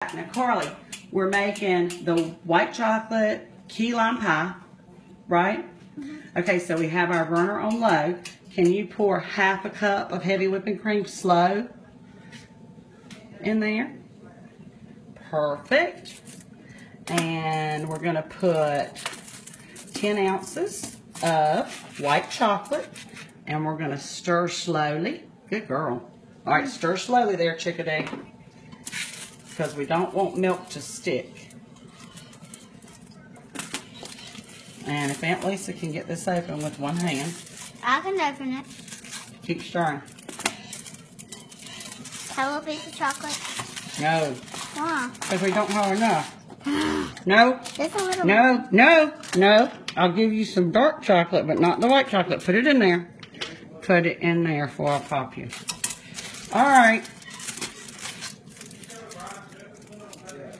Now, Carlie, we're making the white chocolate key lime pie, right? Okay, so we have our burner on low. Can you pour half a cup of heavy whipping cream slow in there? Perfect. And we're going to put 10 ounces of white chocolate, and we're going to stir slowly. Good girl. All right, stir slowly there, Chickadee, because we don't want milk to stick. And if Aunt Lisa can get this open with one hand. I can open it. Keep stirring. A little piece of chocolate. No. Why? Because we don't have enough. No. Just a little. No, no, no. I'll give you some dark chocolate, but not the white chocolate. Put it in there. Put it in there before I pop you. All right.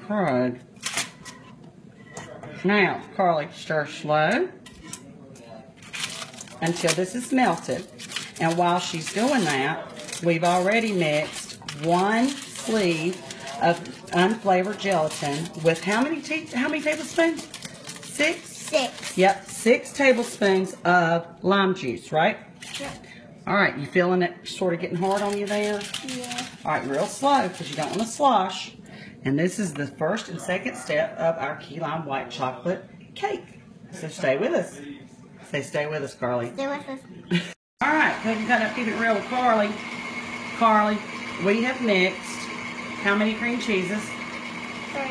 Good. Now, Carlie, stir slow until this is melted. And while she's doing that, we've already mixed 1 sleeve of unflavored gelatin with how many tablespoons? 6? 6. Yep, 6 tablespoons of lime juice, right? Yep. All right, you feeling it sort of getting hard on you there? Yeah. All right, real slow because you don't want to slosh. And this is the first and second step of our key lime white chocolate cake. So stay with us. Stay with us, Carlie. Stay with us. All right, keep it real with Carlie. Carlie, we have mixed how many cream cheeses? 3.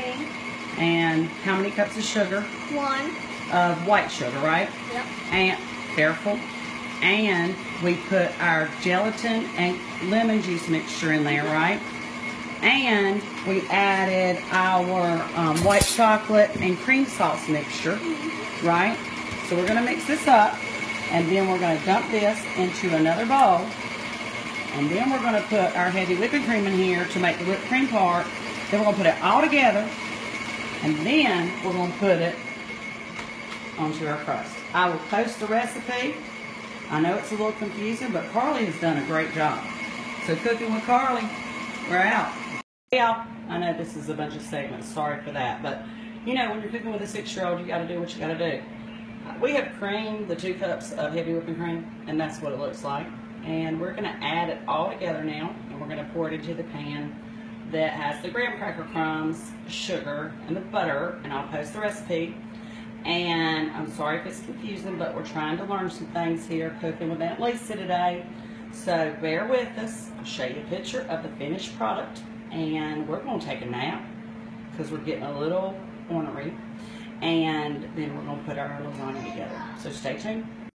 And how many cups of sugar? 1. Of white sugar, right? Yep. And careful. And we put our gelatin and lemon juice mixture in there, right? And we added our white chocolate and cream sauce mixture, right? So we're going to mix this up, and then we're going to dump this into another bowl. And then we're going to put our heavy whipping cream in here to make the whipped cream part. Then we're going to put it all together, and then we're going to put it onto our crust. I will post the recipe. I know it's a little confusing, but Carlie has done a great job. So Cooking with Carlie, we're out. Yeah, I know this is a bunch of segments. Sorry for that. But, you know, when you're cooking with a 6-year-old, you got to do what you got to do. We have creamed the 2 cups of heavy whipping cream, and that's what it looks like. And we're going to add it all together now, and we're going to pour it into the pan that has the graham cracker crumbs, sugar, and the butter, and I'll post the recipe. And I'm sorry if it's confusing, but we're trying to learn some things here cooking with Aunt Lisa today. So bear with us. I'll show you a picture of the finished product, and we're going to take a nap because we're getting a little ornery. And then we're going to put our lasagna together. So stay tuned.